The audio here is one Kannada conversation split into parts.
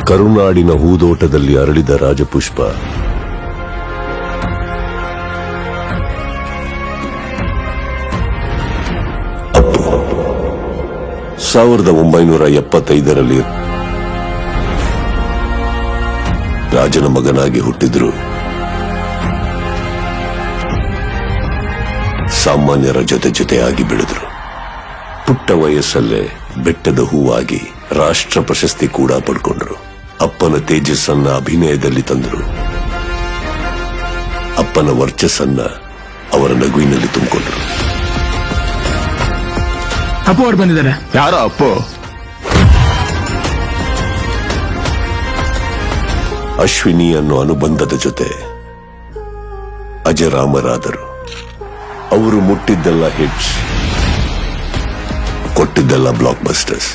ಕರುನಾಡಿನ ಹೂದೋಟದಲ್ಲಿ ಅರಳಿದ ರಾಜಪುಷ್ಪ. ಅಪ್ಪು 1975ರಲ್ಲಿ ರಾಜನ ಮಗನಾಗಿ ಹುಟ್ಟಿದ್ರು. ಸಾಮಾನ್ಯರ ಜೊತೆಯಾಗಿ ಬೆಳೆದ್ರು. ಪುಟ್ಟ ವಯಸ್ಸಲ್ಲೇ ಬೆಟ್ಟದ ಹೂವಾಗಿ ರಾಷ್ಟ್ರ ಪ್ರಶಸ್ತಿ ಕೂಡ ಪಡ್ಕೊಂಡ್ರು. ಅಪ್ಪನ ತೇಜಸ್ಸನ್ನ ಅಭಿನಯದಲ್ಲಿ ತಂದರು. ಅಪ್ಪನ ವರ್ಚಸ್ಸನ್ನ ಅವರ ನಗುವಿನಲ್ಲಿ ತುಂಬಿಕೊಂಡ್ರು. ಅಪ್ಪು ಅವ್ರು ಬಂದಿದ್ದಾರೆ. ಯಾರೋ ಅಪ್ಪು? ಅಶ್ವಿನಿ ಅನ್ನೋ ಅನುಬಂಧದ ಜೊತೆ ಅಜರಾಮರಾದರು. ಅವರು ಮುಟ್ಟಿದ್ದೆಲ್ಲ ಹಿಟ್ಸ್, ಕೊಟ್ಟಿದ್ದೆಲ್ಲ ಬ್ಲಾಕ್ ಬಸ್ಟರ್ಸ್.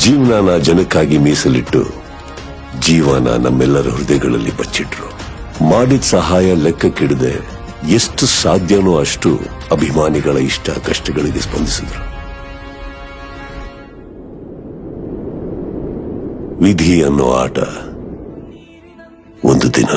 ಜೀವನನ ಜನಕ್ಕಾಗಿ ಮೀಸಲಿಟ್ಟು ಜೀವನ ನಮ್ಮೆಲ್ಲರ ಹೃದಯಗಳಲ್ಲಿ ಬಚ್ಚಿಟ್ರು. ಮಾಡಿದ ಸಹಾಯ ಲೆಕ್ಕಕ್ಕಿಡದೆ ಎಷ್ಟು ಸಾಧ್ಯನೋ ಅಷ್ಟು ಅಭಿಮಾನಿಗಳ ಇಷ್ಟ ಕಷ್ಟಗಳಿಗೆ ಸ್ಪಂದಿಸಿದ್ರು. ವಿಧಿ ಅನ್ನೋ ಆಟ ಒಂದು ದಿನ